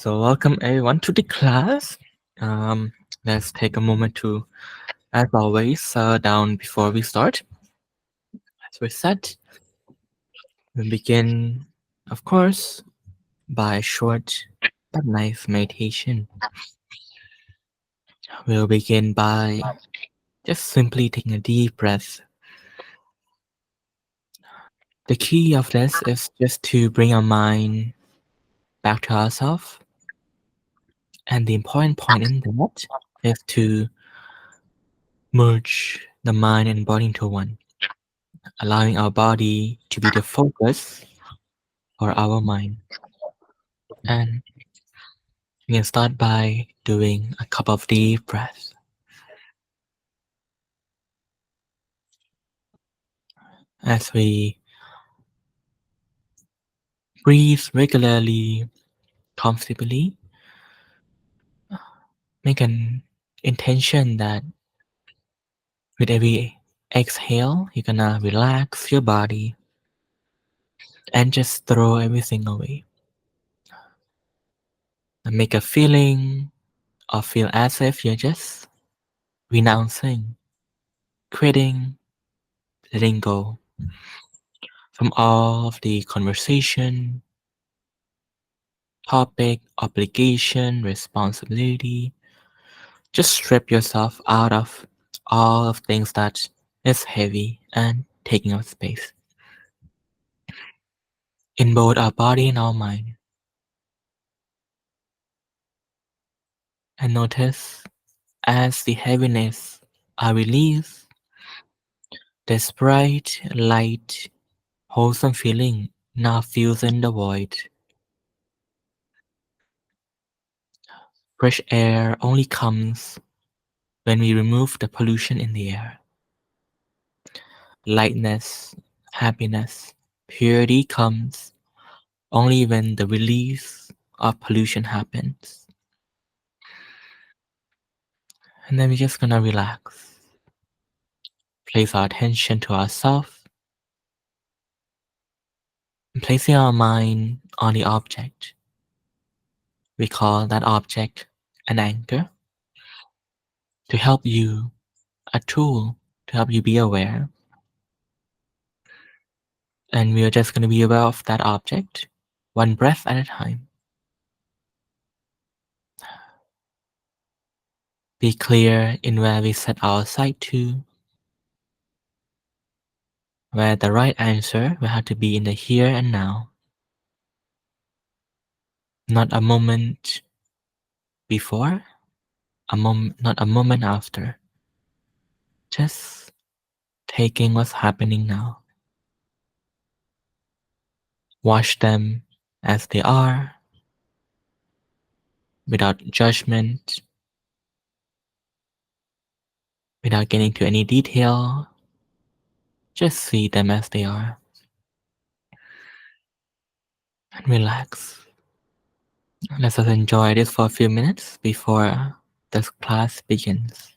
So welcome everyone to the class. Um, let's take a moment to, as always, down before we start. As we set, we begin, of course, by a short but nice meditation. We'll begin by just simply taking a deep breath. The key of this is just to bring our mind back to ourselves, and the important point in that is to merge the mind and body into one, allowing our body to be the focus for our mind. And we can start by doing a couple of deep breaths. As we breathe regularly, comfortably, make an intention that with every exhale, you're gonna relax your body and just throw everything away. And make a feeling or feel as if you're just renouncing, quitting, letting go from all of the conversation, topic, obligation, responsibility. Just strip yourself out of all of things that is heavy and taking up space in both our body and our mind. And notice as the heaviness are released, this bright, light, wholesome feeling now fills in the void. Fresh air only comes when we remove the pollution in the air. Lightness, happiness, purity comes only when the release of pollution happens. And then we're just gonna relax. Place our attention to ourselves and placing our mind on the object. We call that object an anchor to help you, a tool to help you be aware. And we are just gonna be aware of that object one breath at a time. Be clear in where we set our sight to, where the right answer will have to be in the here and now, not a moment before, not a moment after. Just taking what's happening now. Watch them as they are, without judgment, without getting to any detail. Just see them as they are and relax. Let us enjoy this for a few minutes before the class begins.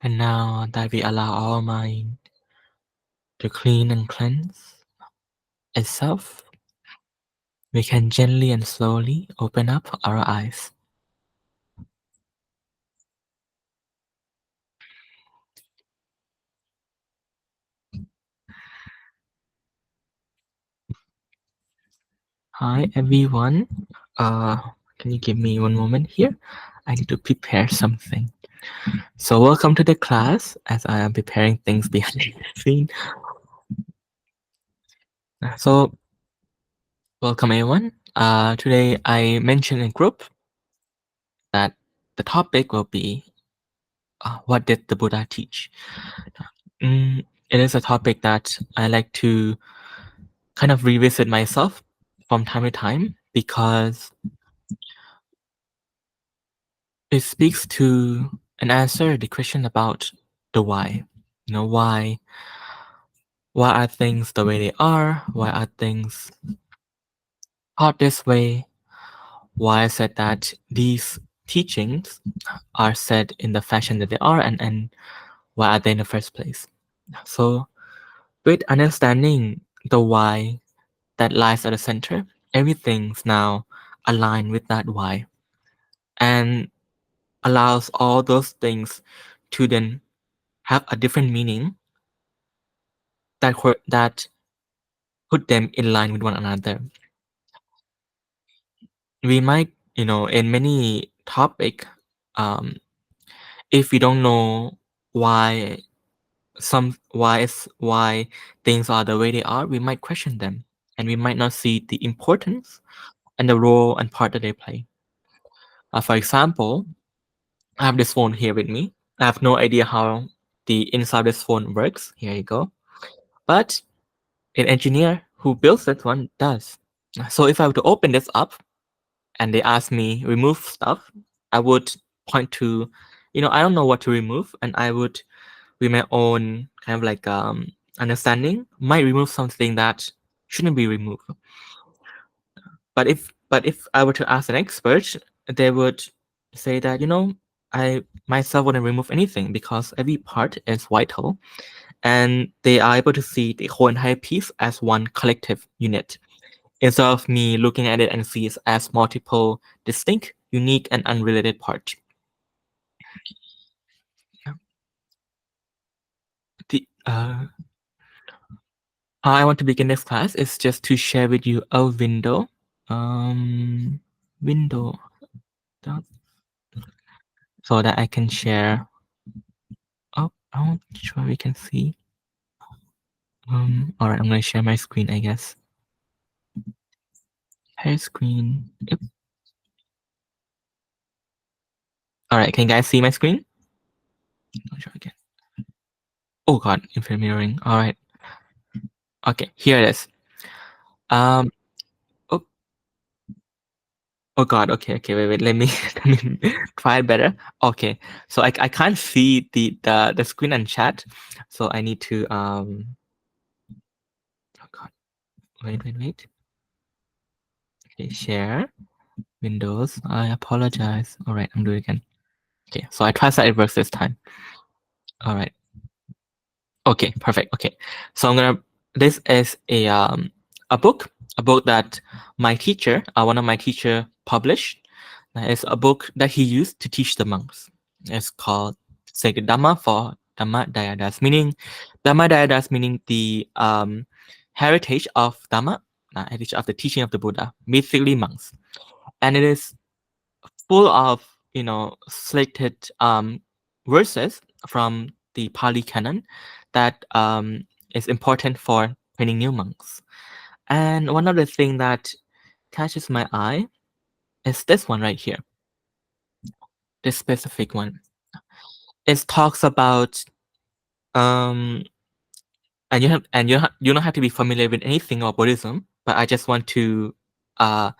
And now that we allow our mind to clean and cleanse itself, we can gently and slowly open up our eyes. Hi everyone. Uh, can you give me one moment here? I need to prepare something. So welcome to the class as I am preparing things behind the scene. So welcome everyone. Today I mentioned in group that the topic will be what did the Buddha teach? It is a topic that I like to kind of revisit myself from time to time because it speaks to and answer the question about the why. Why are things the way they are? Why are things taught this way? Why I said that these teachings are said in the fashion that they are, and why are they in the first place? So, with understanding the why that lies at the center, everything's now aligned with that why, and allows all those things to then have a different meaning that put them in line with one another. We might, in many topic, um, if we don't know why why things are the way they are, we might question them, and we might not see the importance and the role and part that they play. For example, I have this phone here with me. I have no idea how the inside of this phone works. Here you go. But an engineer who builds that one does. So if I were to open this up and they ask me remove stuff, I would point to, I don't know what to remove, and I would, with my own kind of like understanding, might remove something that shouldn't be removed. But if I were to ask an expert, they would say that I myself wouldn't remove anything because every part is vital, and they are able to see the whole entire piece as one collective unit instead of me looking at it and see it as multiple distinct, unique, and unrelated parts. The How I want to begin this class is just to share with you a window. Um, window so that I can share. Oh, I'm not sure we can see. All right, I'm gonna share my screen, I guess. Share screen. Yep. All right, can you guys see my screen? Not sure again. Oh God, infinite mirroring. All right. Okay, here it is. Um. Oh. Oh God. Okay. Okay. Wait. Wait. Let me let me try it better. Okay. So I can't see the screen and chat. So I need to Oh God. Wait. Wait. Wait. Okay. Share. Windows. I apologize. All right. I'm doing it again. Okay. So I trust that it works this time. All right. Okay, perfect. Okay, so I'm gonna. This is a book that my teacher, one of my teacher, published. It's a book that he used to teach the monks. It's called Sacred Dhamma for Dhamma Dayadas, meaning the heritage of Dhamma, heritage of the teaching of the Buddha, basically monks, and it is full of selected verses from the Pali Canon that is important for training new monks. And one of the things that catches my eye is this one right here. This specific one. It talks about um, and you don't have to be familiar with anything about Buddhism, but I just want to uh,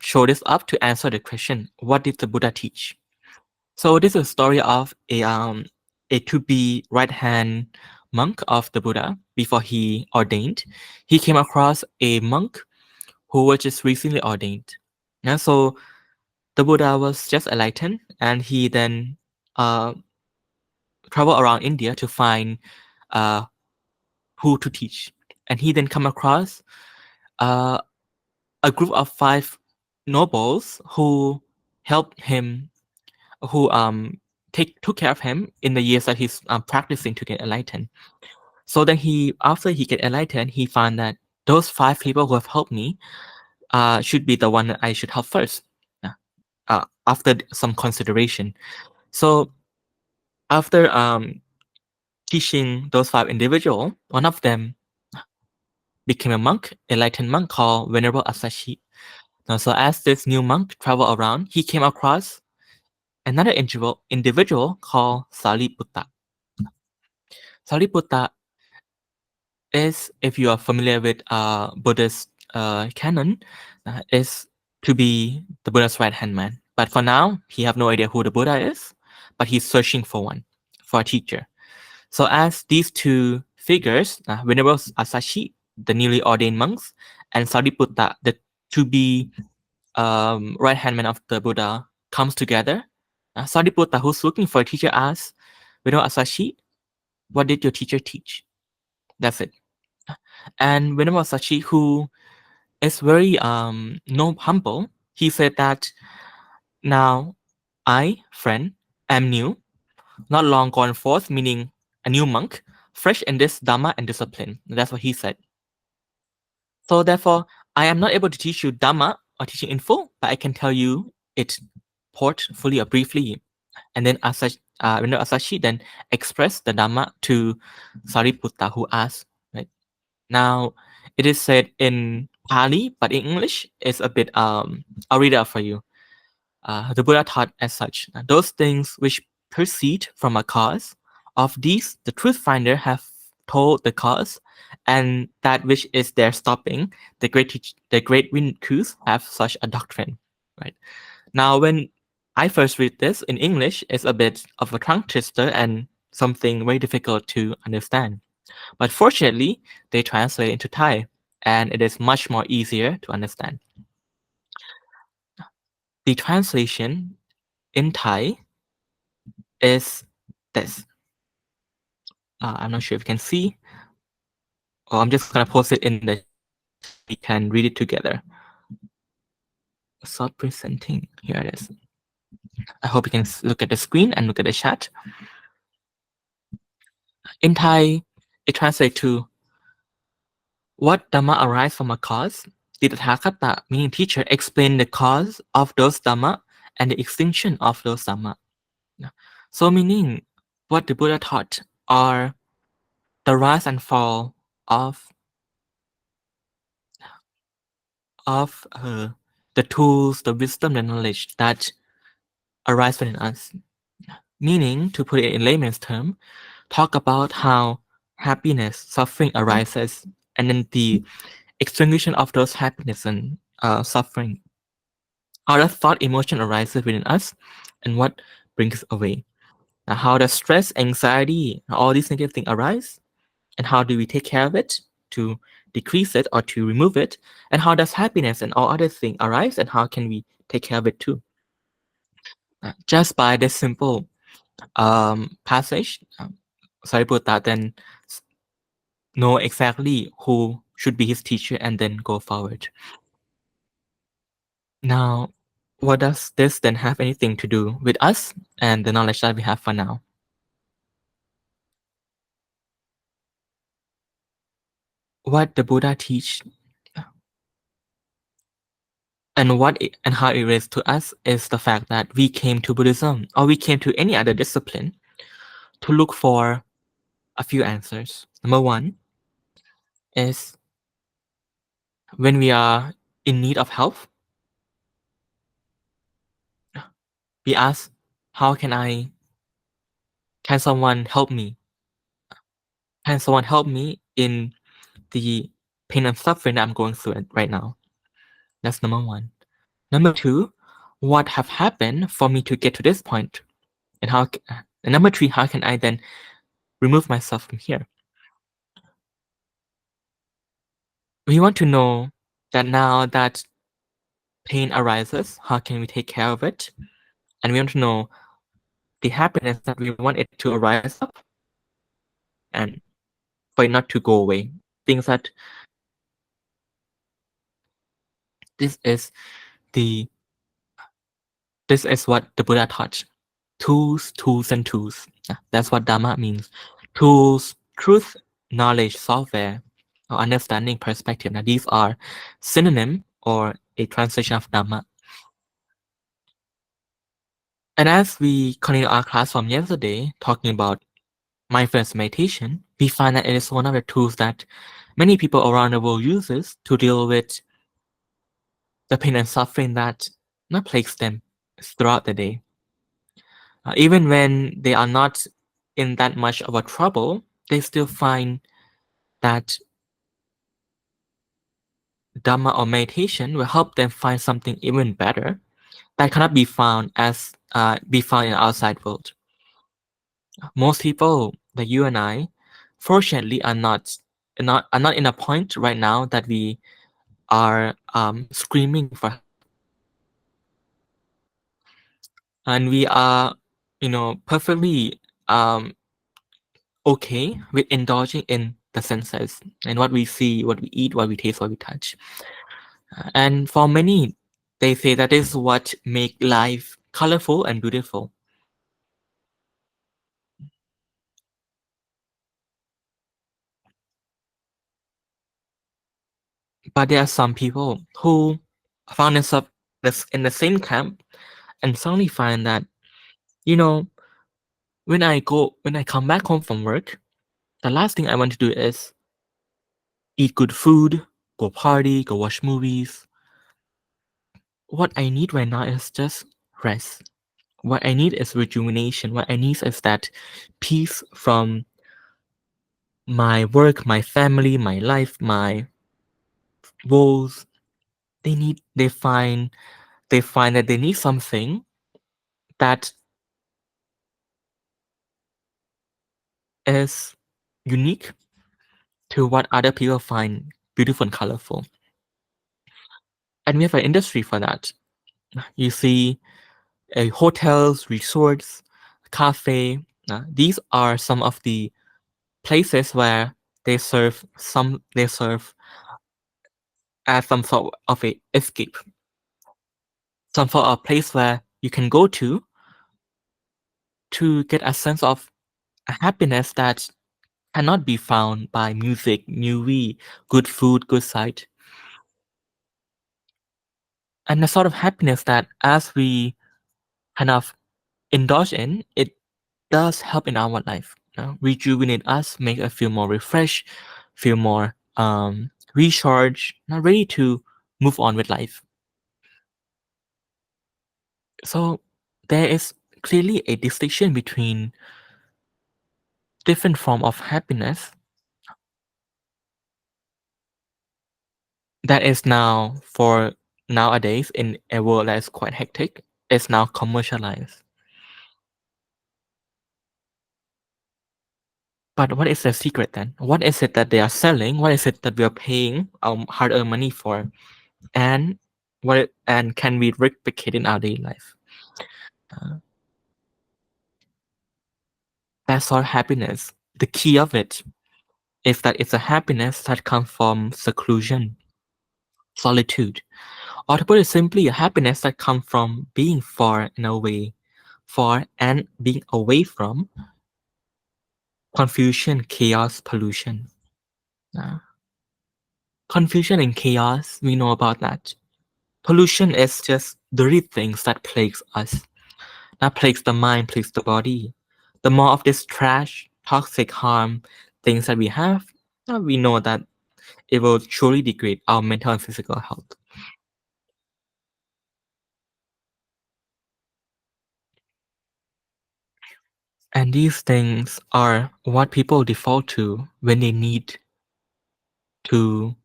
show this up to answer the question: what did the Buddha teach? So this is a story of a to-be right-hand monk of the Buddha before he ordained. He came across a monk who was just recently ordained. Yeah, so the Buddha was just enlightened, and he then uh, travel around India to find uh, who to teach, and he then come across uh, a group of 5 nobles who helped him, who took care of him in the years that he's practicing to get enlightened. So then after he get enlightened, he found that those 5 people who have helped me should be the one that I should help first. After some consideration. So after teaching those 5 individuals, one of them became a monk, enlightened monk called Venerable Asashi. Now, so as this new monk traveled around, he came across another individual called Sariputta. Sariputta is, if you are familiar with Buddhist canon, is to be the Buddha's right-hand man. But for now, he have no idea who the Buddha is, but he's searching for one, for a teacher. So as these 2 figures, Venerable Asashi, the newly ordained monks, and Sariputta, the to be right-hand man of the Buddha, comes together, Sariputta, who's looking for a teacher, asks Venerable Asashi, what did your teacher teach? That's it. And Venerable Asashi, who is very no humble, he said that now I, friend, am new, not long gone forth, meaning a new monk, fresh in this Dhamma and discipline. That's what he said. So therefore, I am not able to teach you Dhamma or teaching in full, but I can tell you it fully or briefly. And then Venerable Asashi then expressed the Dhamma to Sariputta, who asked, right? Now, it is said in Pali, but in English, it's a bit, I'll read it out for you. The Buddha taught as such, those things which proceed from a cause, of these the truth finder have told the cause, and that which is their stopping, the great Vinkus have such a doctrine. Right. Now, when I first read this in English, it's a bit of a tongue twister and something very difficult to understand. But fortunately, they translate into Thai, and it is much more easier to understand. The translation in Thai is this. I'm not sure if you can see, or I'm just gonna post it in the. We can read it together. Stop presenting. Here it is. I hope you can look at the screen and look at the chat. In Thai, it translates to what Dhamma arise from a cause. The Tathagata, meaning teacher, explain the cause of those Dhamma and the extinction of those Dhamma. So meaning what the Buddha taught are the rise and fall of the tools, the wisdom, the knowledge that arise within us. Meaning, to put it in layman's term, talk about how happiness, suffering arises, and then the extinguishing of those happiness and suffering. How the thought, emotion arises within us, and what brings away. Now, how does stress, anxiety, all these negative things arise, and how do we take care of it to decrease it or to remove it, and how does happiness and all other things arise, and how can we take care of it too. Just by this simple passage, Sariputta then know exactly who should be his teacher and then go forward. Now, what does this then have anything to do with us and the knowledge that we have for now? What the Buddha teach and how it relates to us is the fact that we came to Buddhism or we came to any other discipline to look for a few answers. Number one is when we are in need of help, we ask, how can someone help me? Can someone help me in the pain and suffering that I'm going through right now? That's number one. Number two, what have happened for me to get to this point? And number three, how can I then remove myself from here? We want to know that now that pain arises, how can we take care of it? And we want to know the happiness that we want it to arise up and for it not to go away. Things that this is the this is what the Buddha taught. Tools, tools, and tools. That's what Dhamma means. Tools, truth, knowledge, software, or understanding, perspective. Now, these are synonym or a translation of Dhamma. And as we continue our class from yesterday, talking about mindfulness meditation, we find that it is one of the tools that many people around the world uses to deal with the pain and suffering that not plagues them throughout the day. Even when they are not in that much of a trouble, they still find that Dhamma or meditation will help them find something even better that cannot be found in the outside world. Most people, like you and I, fortunately are not in a point right now that we are screaming for help. And we are, perfectly okay with indulging in the senses and what we see, what we eat, what we taste, what we touch. And for many, they say that is what make life colorful and beautiful. But there are some people who found themselves in the same camp and suddenly find that, you know, when I come back home from work, the last thing I want to do is eat good food, go party, go watch movies. What I need right now is just rest. What I need is rejuvenation. What I need is that peace from my work, my family, my life, my woes. They find that they need something that is unique to what other people find beautiful and colorful. And we have an industry for that. You see, hotels, resorts, cafe. These are some of the places where they serve as some sort of a escape, some sort of place where you can go to get a sense of a happiness that cannot be found by music, movie, good food, good sight, and the sort of happiness that as we kind of indulge in, it does help in our life, rejuvenate us, make us feel more refreshed, feel more recharged, not ready to move on with life. So there is clearly a distinction between different form of happiness that is now for nowadays in a world that is quite hectic is now commercialized. But what is the secret then? What is it that they are selling? What is it that we are paying hard-earned money for? And and can we replicate in our daily life? Uh, that sort of happiness. The key of it is that it's a happiness that comes from seclusion, solitude, or to put it simply, a happiness that comes from being far and away, far and being away from confusion, chaos, pollution. Uh, Confusion and chaos, we know about that. Pollution is just dirty things that plagues us, that plagues the mind, plagues the body. The more of this trash, toxic harm, things that we have, we know that it will truly degrade our mental and physical health. And these things are what people default to to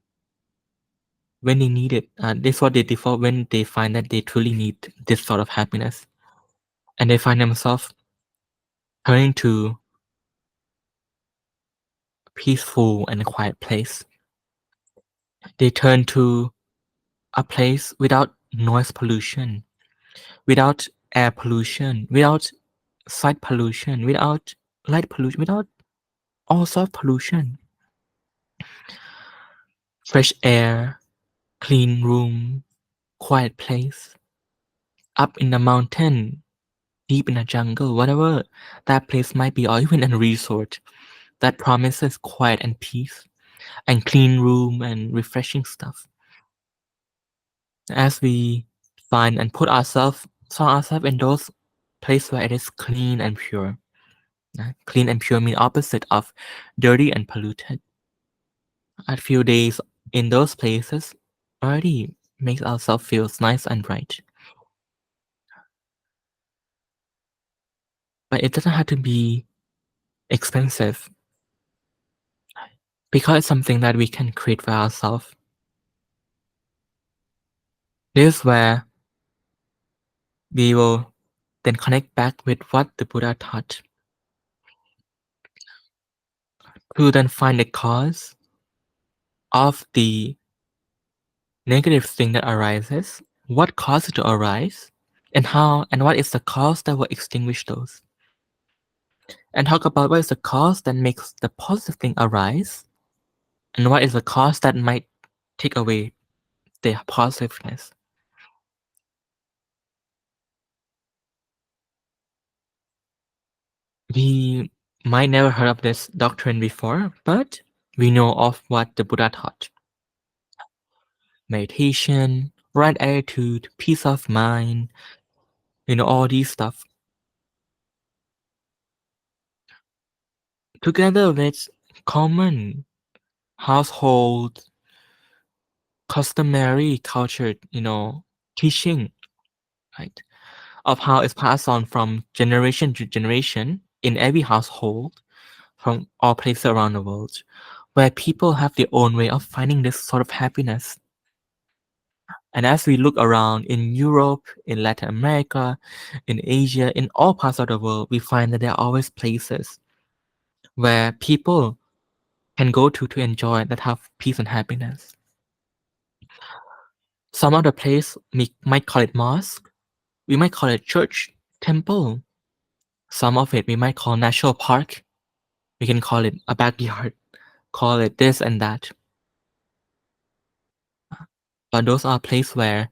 when they need it. This is what they default when they find that they truly need this sort of happiness, and they find themselves turning to a peaceful and a quiet place. They turn to a place without noise pollution, without air pollution, without slight pollution, without light pollution, without all sort of pollution. Fresh air, clean room, quiet place, up in the mountain, deep in the jungle, whatever that place might be, or even a resort that promises quiet and peace, and clean room and refreshing stuff. As we find and saw ourselves in those places where it is clean and pure. Clean and pure mean opposite of dirty and polluted. A few days in those places already makes ourselves feel nice and right. But it doesn't have to be expensive because it's something that we can create for ourselves. This is where we will then connect back with what the Buddha taught to then find the cause of the negative thing that arises, what caused it to arise, and how and what is the cause that will extinguish those. And talk about what is the cause that makes the positive thing arise, and what is the cause that might take away the positiveness. We might never heard of this doctrine before, but we know of what the Buddha taught. Meditation, right attitude, peace of mind, all these stuff. Together with common household, customary culture, teaching, right, of how it's passed on from generation to generation in every household from all places around the world, where people have their own way of finding this sort of happiness. And as we look around in Europe, in Latin America, in Asia, in all parts of the world, we find that there are always places where people can go to enjoy that have peace and happiness. Some other place we might call it mosque, we might call it church, temple. Some of it we might call national park. We can call it a backyard, call it this and that. But those are places where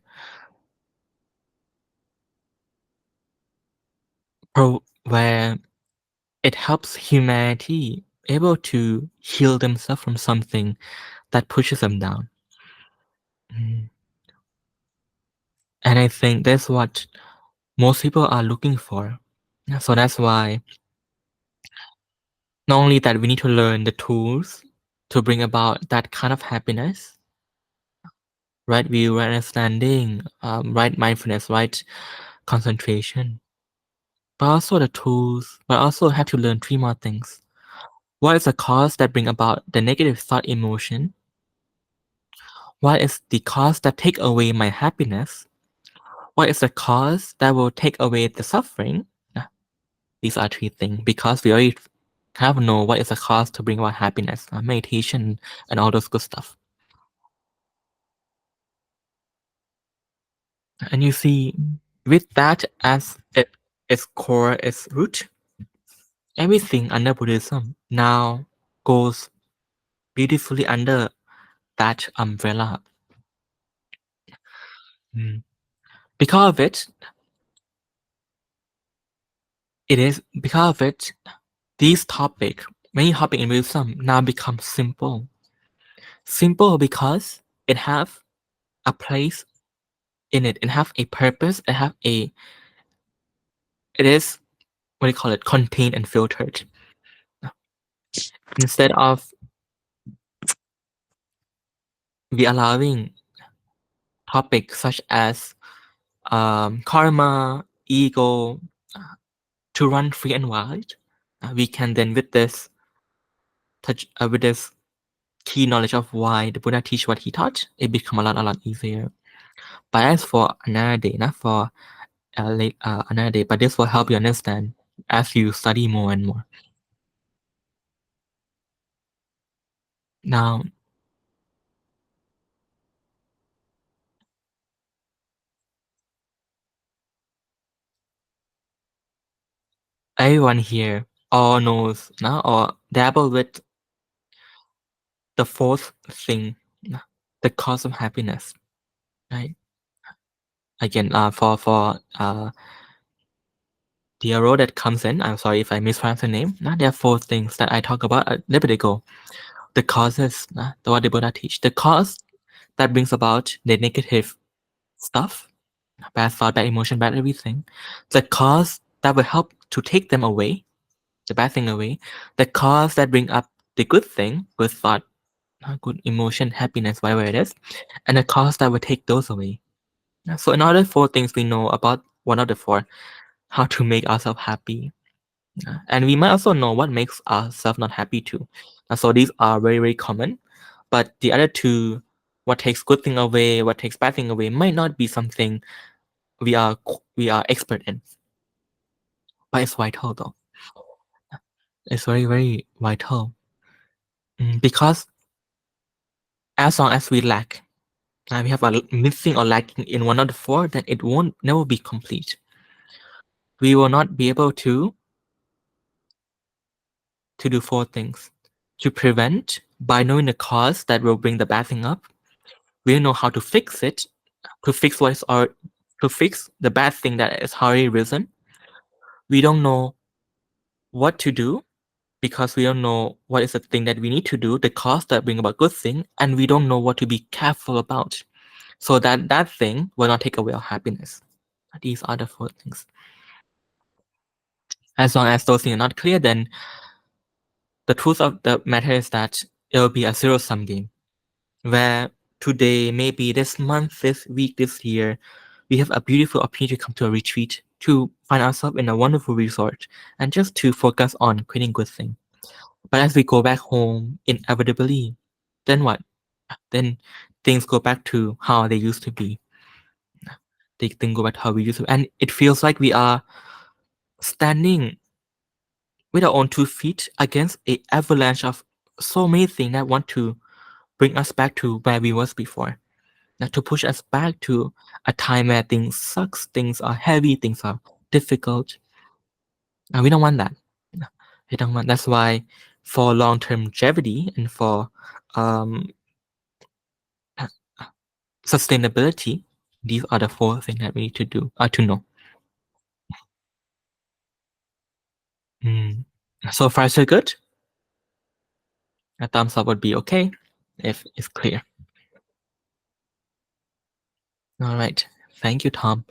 it helps humanity able to heal themselves from something that pushes them down. Mm. And I think that's what most people are looking for. So that's why not only that we need to learn the tools to bring about that kind of happiness, right view, right understanding, right mindfulness, right concentration, but also the tools, but also have to learn three more things. What is the cause that bring about the negative thought emotion? What is the cause that take away my happiness? What is the cause that will take away the suffering? Uh, These are three things because we already kind of know what is the cause to bring about happiness, meditation, and all those good stuff. And you see, with that as its core, its root, everything under Buddhism now goes beautifully under that umbrella. Mm. Because of it, these topic, many topic in Buddhism now become simple. Simple because it have a place in it. It have a purpose. It is what do you call it? Contained and filtered. Instead of we allowing topics such as karma, ego, uh, to run free and wild, we can then with this key knowledge of why the Buddha teach what he taught, it become a lot easier. But as for another day, not for another day, but this will help you understand as you study more and more. Now, everyone here all knows now or dabble with the fourth thing, the cause of happiness, right? Again, for the arrow that comes in, I'm sorry if I mispronounce the name. Now there are four things that I talked about a little bit ago. The causes, what the Buddha teach. The cause that brings about the negative stuff, bad thought, bad emotion, bad everything. The cause that will help to take them away, the bad thing away. The cause that bring up the good thing, good thought, good emotion, happiness, whatever it is, and the cause that will take those away. So in order four things we know about one of the four, how to make ourselves happy. And we might also know what makes ourselves not happy too. So these are very, very common. But the other two, what takes good thing away, what takes bad thing away, might not be something we are expert in. But it's vital though. It's very, very vital. Because as long as we lack, we have a missing or lacking in one of the four, then it won't never be complete. We will not be able to do four things. To prevent, by knowing the cause that will bring the bad thing up, we know how to fix it, to fix what is our, to fix the bad thing that is already risen. We don't know what to do because we don't know what is the thing that we need to do, the cause that bring about good thing, and we don't know what to be careful about, so that that thing will not take away our happiness. These are the four things. As long as those things are not clear, then the truth of the matter is that it will be a zero-sum game, where today, maybe this month, this week, this year, we have a beautiful opportunity to come to a retreat, to find ourselves in a wonderful resort, and just to focus on creating good things. But as we go back home, inevitably, then what? Then things go back to how they used to be. They then go back to how we used to, and it feels like we are standing with our own 2 feet against a avalanche of so many things that want to bring us back to where we was before. To push us back to a time where things sucks, things are heavy, things are difficult. And we don't want that. We don't want. That's why, for long-term longevity and for um, sustainability, these are the four things that we need to do to know. So far, so good. A thumbs up would be okay if it's clear. All right. Thank you, Tom.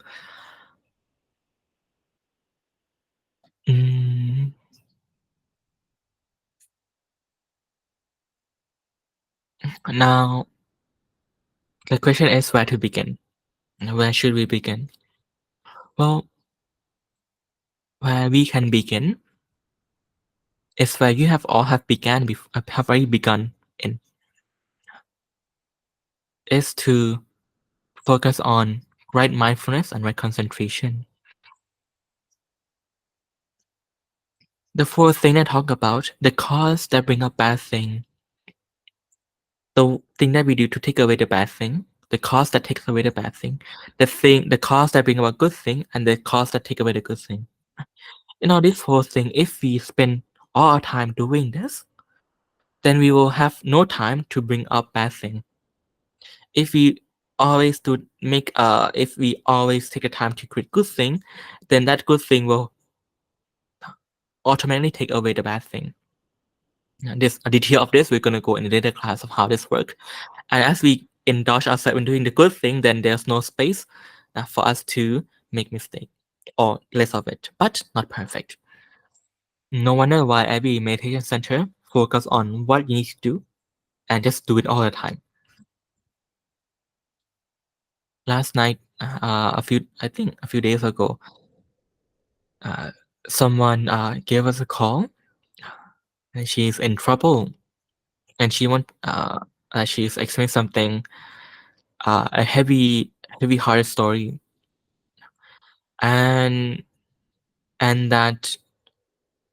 Now, the question is where to begin. Where should we begin? Well, where we can begin is where you have have already begun in, is to focus on right mindfulness and right concentration. The fourth thing I talk about, the cause that bring up bad thing, the thing that we do to take away the bad thing, the cause that takes away the bad thing, the cause that bring about good thing, and the cause that take away the good thing. In all these four things, if we spend all our time doing this, then we will have no time to bring up bad thing. If we always if we always take the time to create good thing, then that good thing will automatically take away the bad thing. This a detail of this we're gonna go in the later class of how this works. And as we indulge ourselves in doing the good thing, then there's no space for us to make mistake or less of it, but not perfect. No wonder why every meditation center focus on what you need to do and just do it all the time. Last night, I think a few days ago, uh, someone gave us a call, and she's in trouble, and she's experiencing something, a heavy heart story, and that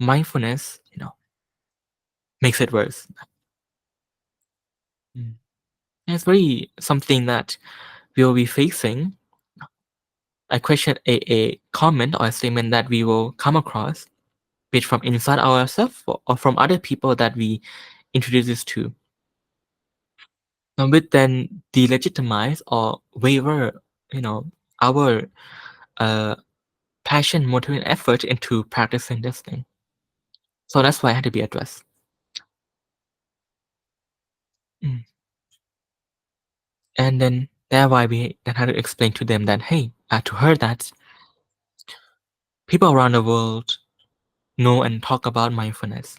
mindfulness, makes it worse. Mm. And it's very something that we'll be facing. A question, a comment or a statement that we will come across be it from inside ourselves or from other people that we introduce this to. Which then delegitimize or waver, our uh, passion, motivation, effort into practicing this thing. So that's why it had to be addressed. Mm. And then that's why we then had to explain to them that, hey, to her that people around the world know and talk about mindfulness,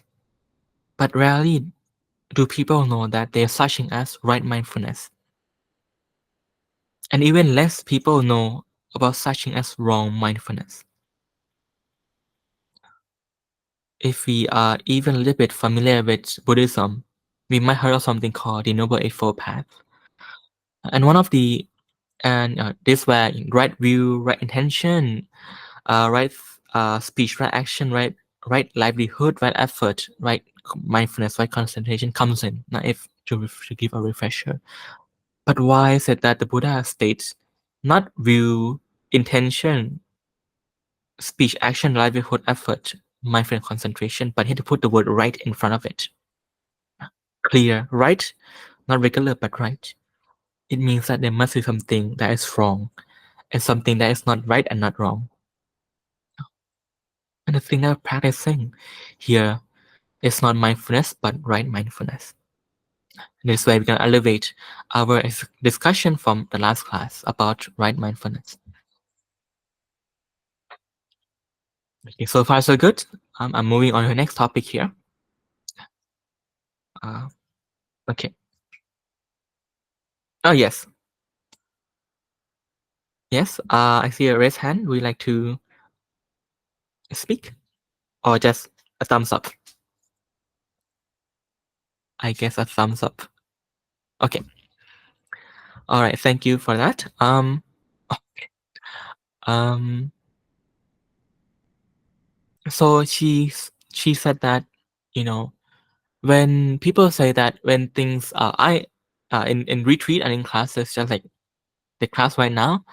but rarely do people know that they are such thing as right mindfulness. And even less people know about such thing as wrong mindfulness. If we are even a little bit familiar with Buddhism, we might heard of something called the Noble Eightfold Path. And one of the this where right view, right intention, right speech, right action, right livelihood, right effort, right mindfulness, right concentration comes in. Now, if to give a refresher, but why is it that the Buddha states not view, intention, speech, action, livelihood, effort, mindfulness, concentration, but he had to put the word right in front of it. Clear, right? Not regular, but right. It means that there must be something that is wrong and something that is not right and not wrong. And the thing that we're practicing here is not mindfulness, but right mindfulness. And this way we can elevate our discussion from the last class about right mindfulness. Okay, so far so good. I'm moving on to the next topic here. Uh, okay. Oh yes, yes. I see a raised hand. Would you like to speak, or just a thumbs up? I guess a thumbs up. Okay. All right. Thank you for that. Um. So she said that, you know, when people say that when things I in retreat and in classes, just like the class right now,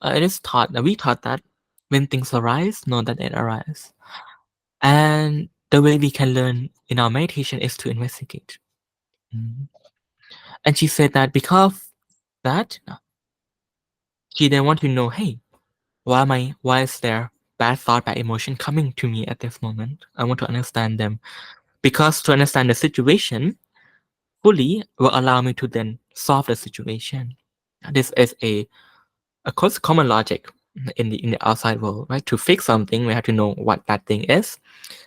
it is taught that we taught that when things arise, know that it arises, and the way we can learn in our meditation is to investigate. Mhm. And she said that because that she then want to know, hey, why is there bad thought, bad emotion coming to me at this moment? I want to understand them because to understand the situation fully will allow me to then solve the situation. This is common logic in the outside world, right? To fix something, we have to know what that thing is,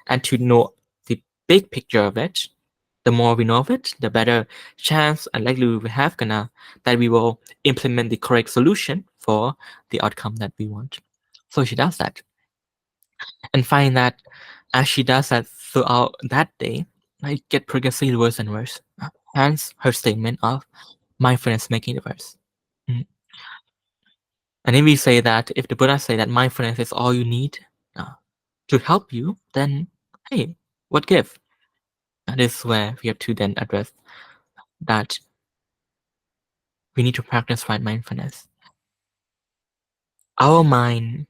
and to know the big picture of it. The more we know of it, the better chance and likelihood we have that we will implement the correct solution for the outcome that we want. So she does that, and find that as she does that throughout that day, it get progressively worse and worse. Hence her statement of mindfulness making it worse. Mm. And if we say that, if the Buddha say that mindfulness is all you need uh, to help you, then hey, what give? That is where we have to then address that we need to practice right mindfulness. Our mind,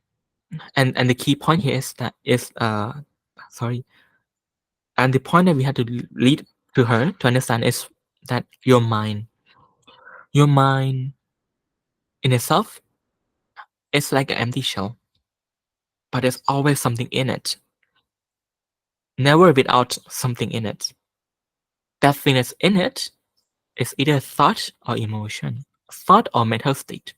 and the key point here is that is sorry, and the point that we have to lead to her to understand is that your mind in itself is like an empty shell, but there's always something in it. Never without something in it. That thing that's in it is either thought or emotion, thought or mental state.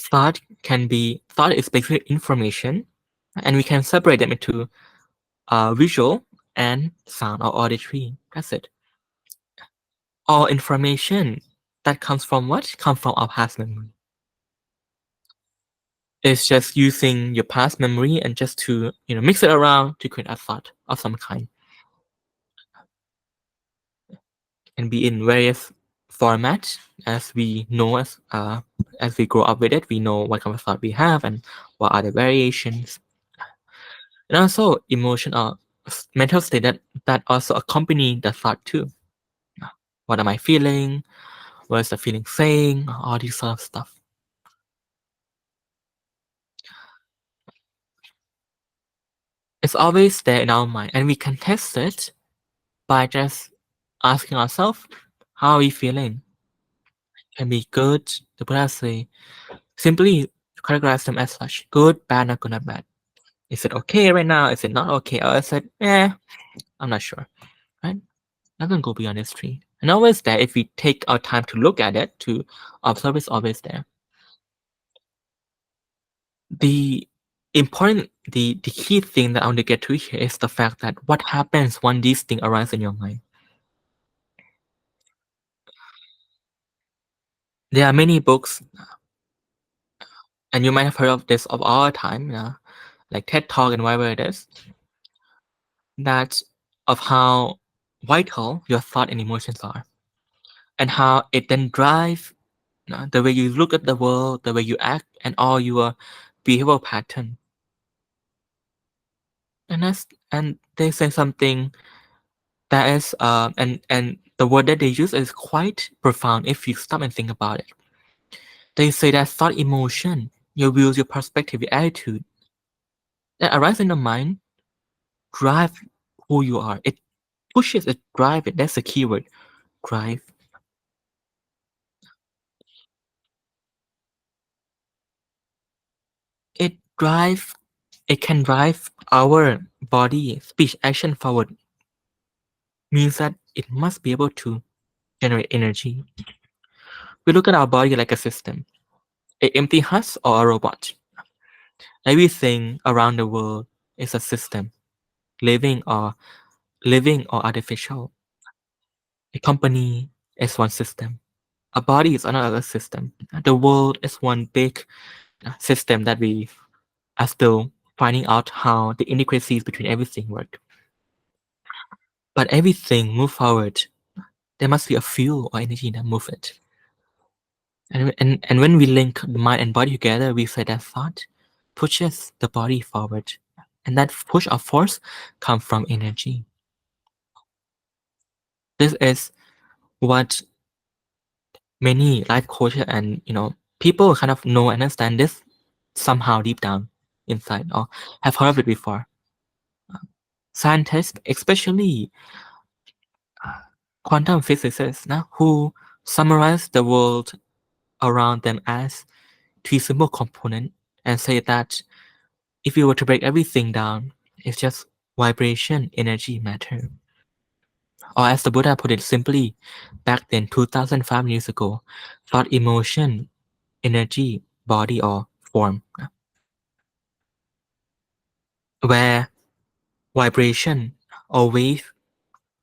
Thought is basically information, and we can separate them into visual and sound or auditory. That's it. All information that comes from what? Comes from our past memory. It's just using your past memory and just to mix it around to create a thought of some kind, and be in various formats as we know as we grow up with it. We know what kind of thought we have and what are the variations, and also emotion or mental state that also accompany the thought too. What am I feeling? What is the feeling saying? All these sort of stuff. It's always there in our mind, and we can test it by just asking ourselves, how are we feeling? Can be good. The Buddha say, simply categorize them as such: good, bad, not good, not bad. Is it okay right now? Is it not okay? Or is it, I'm not sure, right? Not gonna go beyond this tree. And always there, if we take our time to look at it, to observe, it's always there. The the key thing that I want to get to here is the fact that what happens when these things arise in your mind. There are many books, and you might have heard of this of our time, like TED Talk and whatever it is, that of how vital your thought and emotions are, and how it then drive the way you look at the world, the way you act, and all your behavioral pattern. And they say something that is and the word that they use is quite profound if you stop and think about it. They say that thought, emotion, your views, your perspective, your attitude that arise in the mind drive who you are. It pushes it, drive it. That's the keyword. Drive. It drive it can drive our body, speech, action forward. Means that it must be able to generate energy. We look at our body like a system, an empty husk or a robot. Everything around the world is a system, living or artificial. A company is one system. A body is another system. The world is one big system that we are still finding out how the intricacies between everything work. But everything move forward. There must be a fuel or energy that move it. And when we link the mind and body together, we say that thought pushes the body forward. And that push or force comes from energy. This is what many life coaches and people kind of know and understand this somehow deep down inside or have heard of it before. Scientists, especially quantum physicists, now, who summarize the world around them as three simple components and say that if you were to break everything down, it's just vibration, energy, matter. Or as the Buddha put it simply, back then 2005 years ago, thought, emotion, energy, body, or form. Where vibration or wave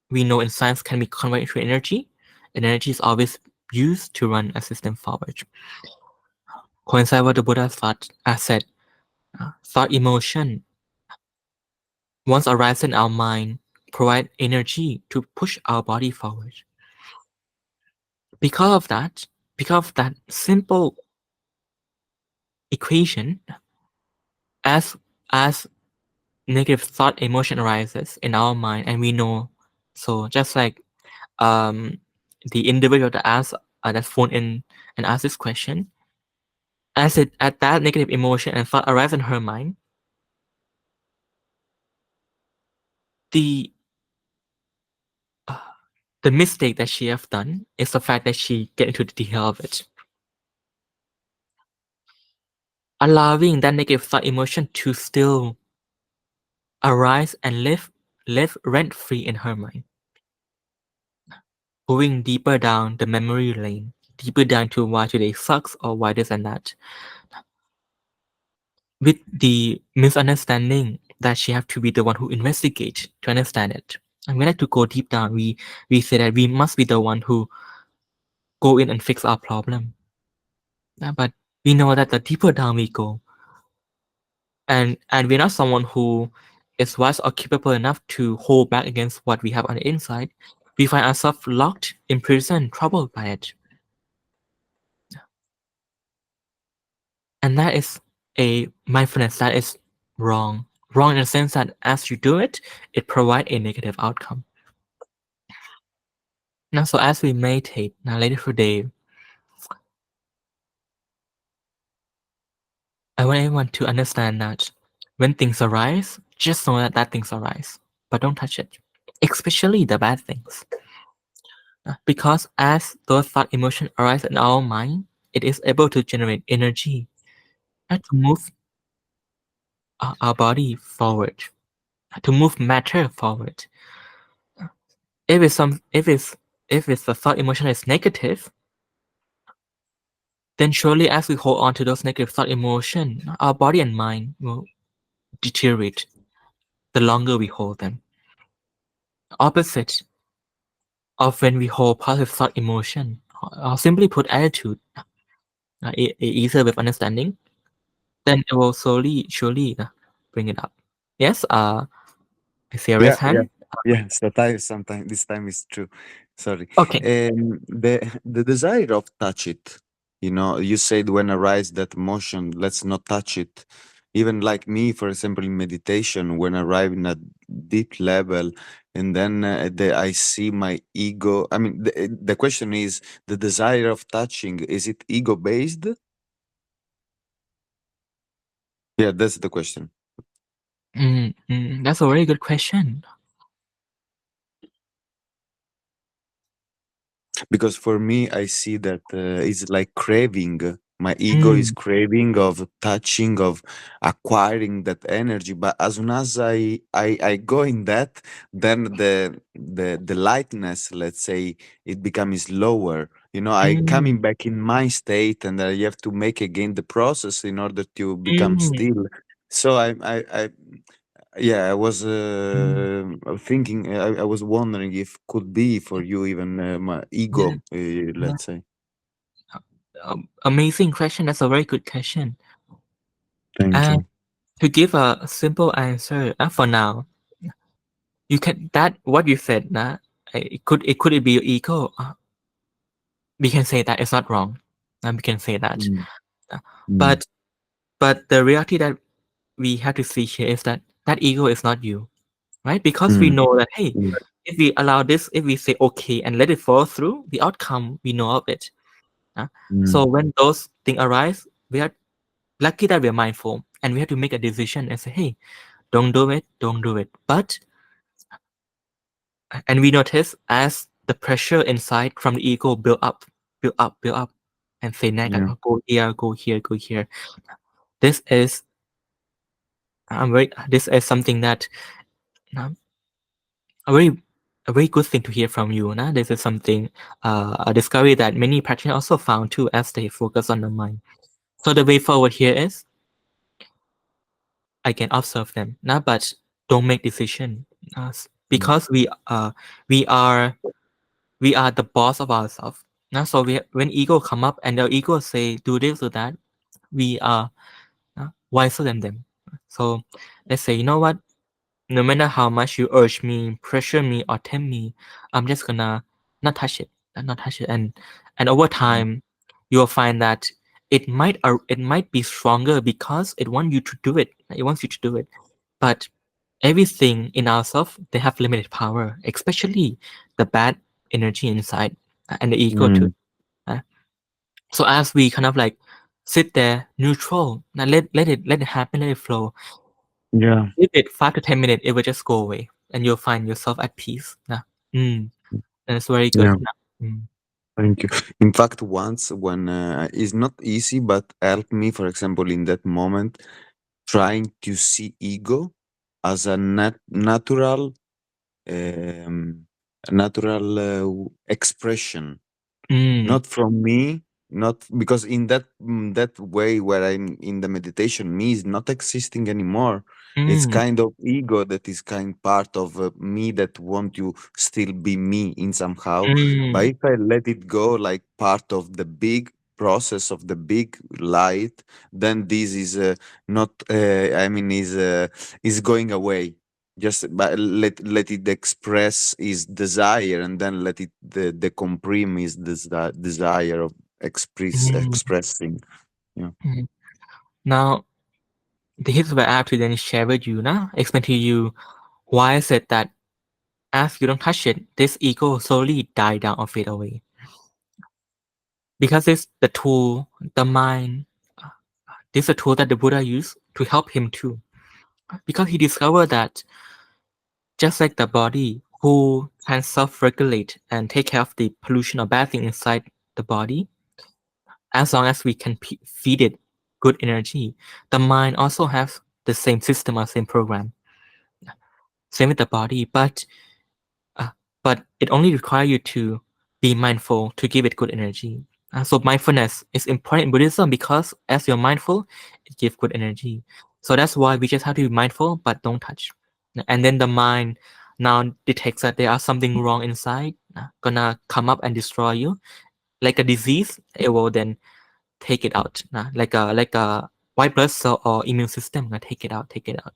we know in science can be converted into energy, and energy is always used to run a system forward. Coincide what the Buddha thought, as said, thought, emotion, once arrives in our mind, provide energy to push our body forward. Because of that, because of that simple equation, as as negative thought, emotion arises in our mind, and we know, so just like the individual that asked that phoned in and asked this question, at that negative emotion and thought arrives in her mind, the uh, the mistake that she have done is the fact that she get into the detail of it, allowing that negative thought emotion to still arise and live rent free in her mind, going deeper down the memory lane, deeper down to why today sucks or why this and that, with the misunderstanding that she have to be the one who investigate to understand it. And we like to go deep down. We say that we must be the one who go in and fix our problem. But we know that the deeper down we go, and we're not someone who is wise or capable enough to hold back against what we have on the inside. We find ourselves locked, imprisoned, troubled by it. And that is a mindfulness that is wrong. Wrong in the sense that as you do it, it provides a negative outcome. Now, so as we meditate now later today, I want everyone to understand that when things arise, just know that bad things arise, but don't touch it, especially the bad things. Because as those thought emotion arise in our mind, it is able to generate energy to move our body forward, to move matter forward. If it's some, if it's the thought emotion is negative, then surely as we hold on to those negative thought emotion, our body and mind will deteriorate the longer we hold them. Opposite of when we hold positive thought emotion, or simply put attitude, easier with understanding, then it will slowly, surely bring it up. Yes, I see a Yeah, raised yeah, hand. yes. The time sometimes this time is true. Sorry. Okay. The desire of touch it. You know, you said when arise that emotion, let's not touch it. Even like me, for example, in meditation, when I arrive in a deep level, and then I see my ego. I mean, the question is the desire of touching. Is it ego based? Yeah, that's the question. That's a very good question. Because for me I see that it's like craving. My ego is Mm, craving of touching, of acquiring that energy, but as soon as I go in that, then the lightness, let's say, it becomes lower. You know, I coming mm, back in my state, and I have to make again the process in order to become mm, still. So I yeah, I was mm. thinking. I was wondering if could be for you even my Yeah, ego, yeah. let's say. Amazing question. That's a very good question. Thank And you. to give a simple answer, for now, you can that what you said, it could be your ego. We can say that it's not wrong. We can say that. Mm, Uh, mm, but but the reality that we have to see here is that that ego is not you, right? Because we mm, know that hey, mm, if we allow this, if we say okay and let it fall through, the outcome we know of it. uh, mm, so when those things arise, we are lucky that we are mindful and we have to make a decision and say, hey, don't do it, don't do it. But and we notice as the pressure inside from the ego build up, build up, build up, and say yeah, negative, go here, go here, go here. This is this is something that um, a very a very good thing to hear from you. Nah? This is something a discovery that many practitioners also found too as they focus on the mind. So the way forward here is I can observe them, nah? But don't make decision mm, because we are we are the boss of ourselves. Nah? So when ego come up and the ego say do this or that, we are wiser than them. So let's say you know what, no matter how much you urge me, pressure me, or tempt me, I'm just gonna not touch it, not touch it, and over mm, time, you'll find that it might be stronger because it wants you to do it. It wants you to do it, but everything in ourselves they have limited power, especially the bad energy inside and the ego too. mm, uh. So as we kind of like sit there neutral, now let it happen, let it flow. yeah, Give it 5 to 10 minutes, it will just go away, and you'll find yourself at peace. Nah. And it's very good. yeah. Nah. Thank you. In fact, once when it's not easy, but helped me, for example, in that moment, trying to see ego as a um, natural expression, Mm, not from me, not because in that way where I'm in the meditation, me is not existing anymore. It's mm, kind of ego that is kind part of me that want to still be me in somehow. But mm, if I let it go like part of the big process of the big light, then this is not I mean is going away. Just but let it express his desire, and then let it the comprime his desire of mm, expressing. Yeah. mm. Now, here's where I have to then share with you now, explain to you why I said that as you don't touch it, this ego slowly die down or fade away. Because it's the tool, the mind, this is a tool that the Buddha used to help him too. because he discovered that just like the body who can self-regulate and take care of the pollution or bad thing inside the body, as long as we can feed it good energy, the mind also has the same system or same program. Same with the body, uh, but it only requires you to be mindful to give it good energy. So mindfulness is important in Buddhism because as you're mindful, it gives good energy. So that's why we just have to be mindful, but don't touch. And then the mind now detects that there are something wrong inside, gonna come up and destroy you. Like a disease, it will then take it out. Like a white blood cell or immune system, gonna take it out, take it out.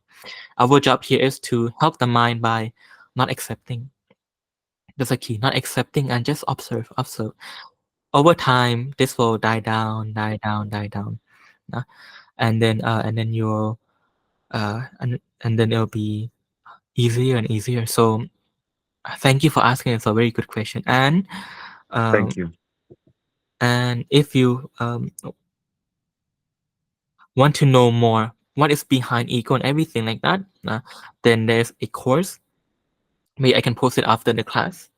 Our job here is to help the mind by not accepting. That's a key, not accepting and just observe, observe. Over time, this will die down, die down, die down. Uh, and then you'll and then it'll be easier and easier. So thank you for asking. It's a very good question. Um Thank you. and if you want to know more what is behind ego and everything like that, then there's a course. Maybe I can post it after the class.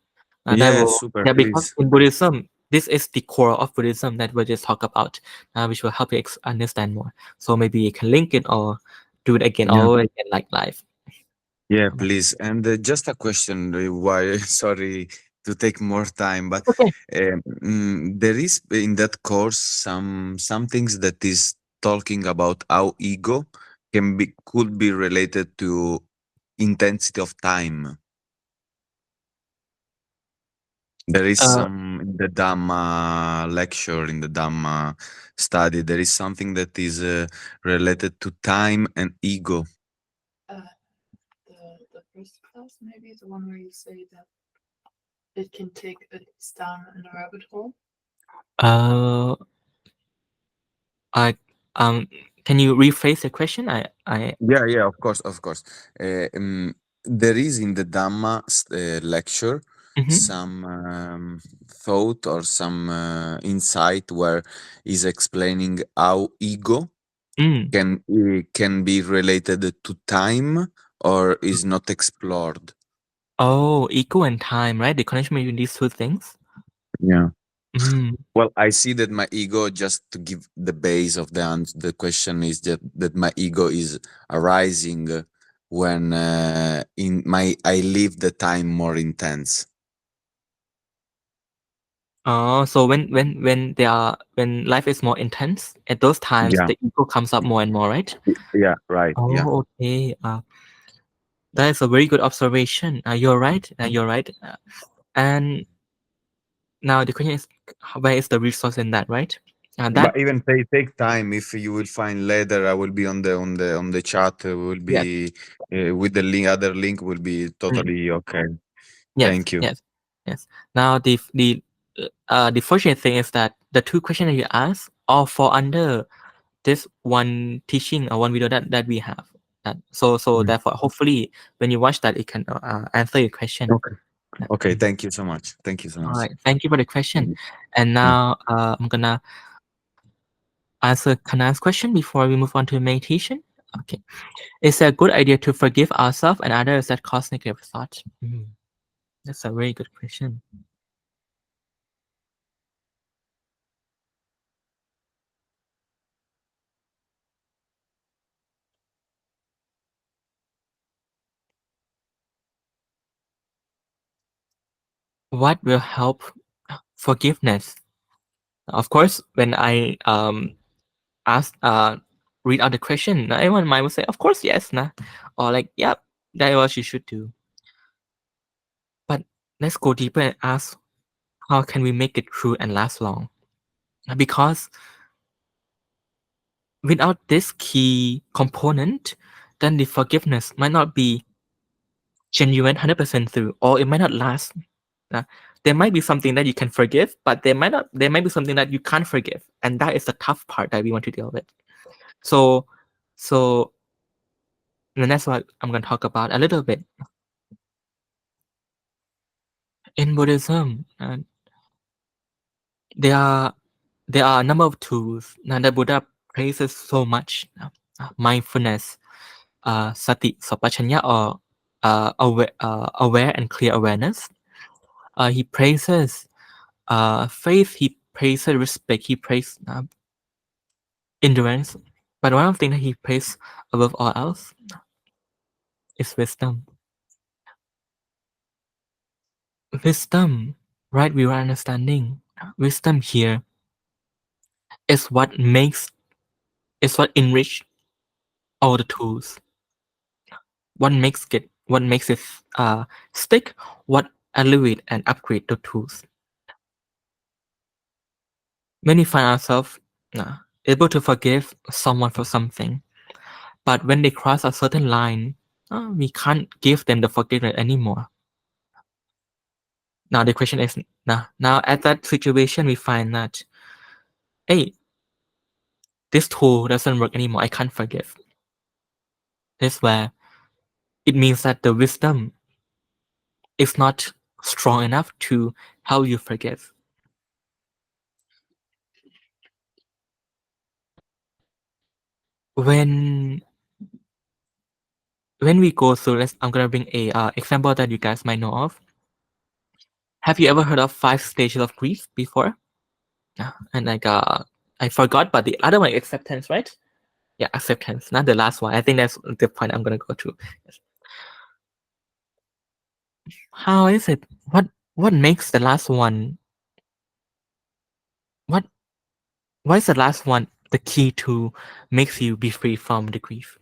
That Yeah, will, super, yeah, because please. in Buddhism, this is the core of Buddhism that we'll just talk about, which will help you understand more. So maybe you can link it or do it again Yeah. all over again like live. Yeah, Um, please. And just a question, why, sorry to take more time, but Okay. there is in that course some things that is talking about how ego could be related to intensity of time. There is Uh, some in the Dhamma lecture, in the Dhamma study, there is something that is related to time and ego. uh, I can you rephrase the question? I Yeah, yeah, of course, of course. There is in the Dhamma lecture mhm. some thought or some insight where is explaining how ego Mm. can be related to time or is not explored. Oh, ego and time, right? The connection between these two things. Yeah. Mm. Well, I see that my ego, just to give the base of the answer, the question is that my ego is arising when in my I live the time more intense. Oh, so when they are when life is more intense, at those times Yeah, the ego comes up more and more, right? yeah, right. Yeah, Oh, okay. That is a very good observation. You're right. You're right. And now the question is, where is the resource in that, right? That but even take time. If you will find later, I will be on the chat. Will yes, be with the link. Other link will be mm, totally okay. yes, Thank you. yes, yes. Now the fortunate thing is that the two questions that you asked all fall under this one teaching or one video that we have. So Mm. therefore, hopefully, when you watch that, it can answer your question. Okay. Okay. Mm. Thank you so much. Thank you so All much. right. Thank you for the question. Mm. And Mm. now I'm gonna answer Kanan's question before we move on to meditation. Okay. Is it a good idea to forgive ourselves and others that cause negative thoughts? That's a very good question. What will help forgiveness? Of course, when I ask read out the question, everyone might would say, of course, yes, nah. Or like, yep, that what you should do. But let's go deeper and ask how can we make it true and last long? Because without this key component, then the forgiveness might not be genuine 100% through, or it might not last. Uh, there might be something that you can forgive, but there might be something that you can't forgive. And that is the tough part that we want to deal with. So so and that's what I'm gonna talk about a little bit. In Buddhism, there are there are a number of tools that the Buddha praises so much. Mindfulness, sati sapachanya, or aware and clear awareness. He praises faith, he praises respect, he praises endurance. But one of the things that he praises above all else is wisdom. Wisdom, right view, understanding. Wisdom here is what enrich all the tools. What makes it stick, what elevate and upgrade the tools. Many find ourselves able to forgive someone for something, but when they cross a certain line, we can't give them the forgiveness anymore. Now the question is, now at that situation, we find that, hey, this tool doesn't work anymore. I can't forgive. That's where it means that the wisdom is not strong enough to help you forgive. When we go through, I'm gonna bring a example that you guys might know of. Have you ever heard of 5 stages of grief before? Yeah, and I forgot, but the other one, acceptance, right? Yeah, acceptance, not the last one. I think that's the point I'm gonna go to. Yes. How is it? What makes the last one? What Why is the last one the key to makes you be free from the grief?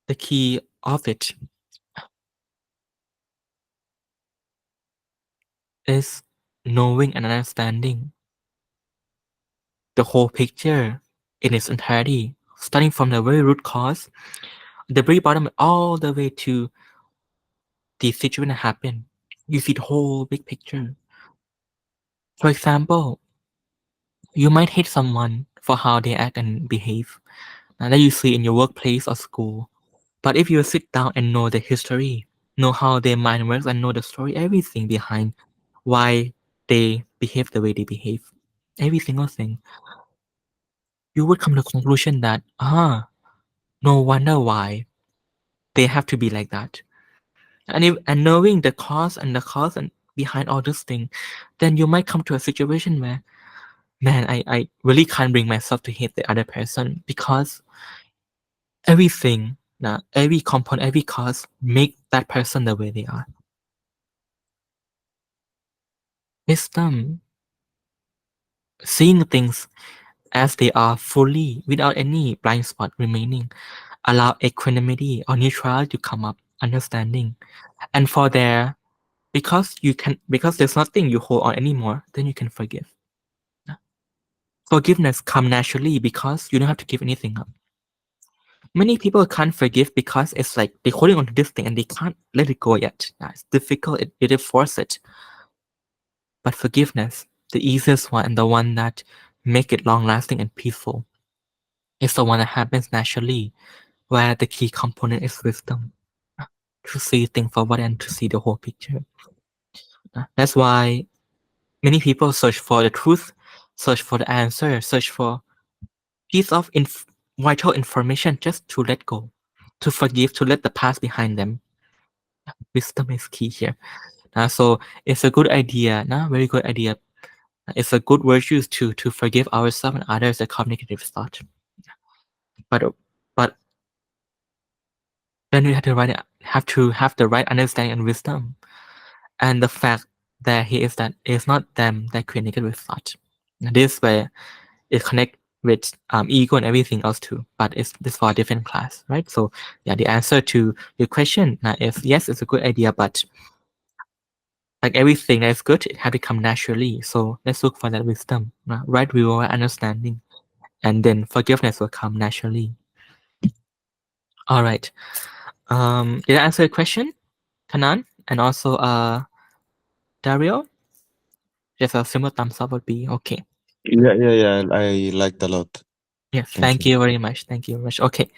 The key of it is knowing and understanding the whole picture in its entirety, starting from the very root cause, the very bottom, all the way to the situation that happened. You see the whole big picture. For example, you might hate someone for how they act and behave, and that you see in your workplace or school. But if you sit down and know the history, know how their mind works, and know the story, everything behind why they behave the way they behave, every single thing, you would come to the conclusion that, no wonder why they have to be like that. And knowing the cause and behind all this thing, then you might come to a situation where, man, I really can't bring myself to hate the other person because everything, every component, every cause make that person the way they are. Wisdom, seeing things as they are fully without any blind spot remaining, allow equanimity or neutrality to come up, understanding. And for there, because there's nothing you hold on anymore, then you can forgive. Forgiveness come naturally because you don't have to give anything up. Many people can't forgive because it's like they're holding on to this thing and they can't let it go yet. It's difficult, it force it. But forgiveness, the easiest one and the one that make it long lasting and peaceful, is the one that happens naturally, where the key component is wisdom. To see things for what and to see the whole picture. That's why many people search for the truth, search for the answer, search for piece of vital information just to let go, to forgive, to let the past behind them. Wisdom is key here. So it's a good idea, very good idea. It's a good virtue to forgive ourselves and others that communicative thought. But but then you have to have the right understanding and wisdom. And the fact that he is that it's not them that create negative thought. This way it connect with ego and everything else too, but it's this for a different class, right? So yeah, the answer to your question is yes, it's a good idea, but like everything that is good, it has to come naturally. So let's look for that wisdom, right view, understanding, and then forgiveness will come naturally. All right. Did I answer your question, Kanan? And also Dario? Just a simple thumbs up would be okay. Yeah, yeah, yeah. I liked a lot. Yes, Thank thank you. you very much. Thank you very much. Okay.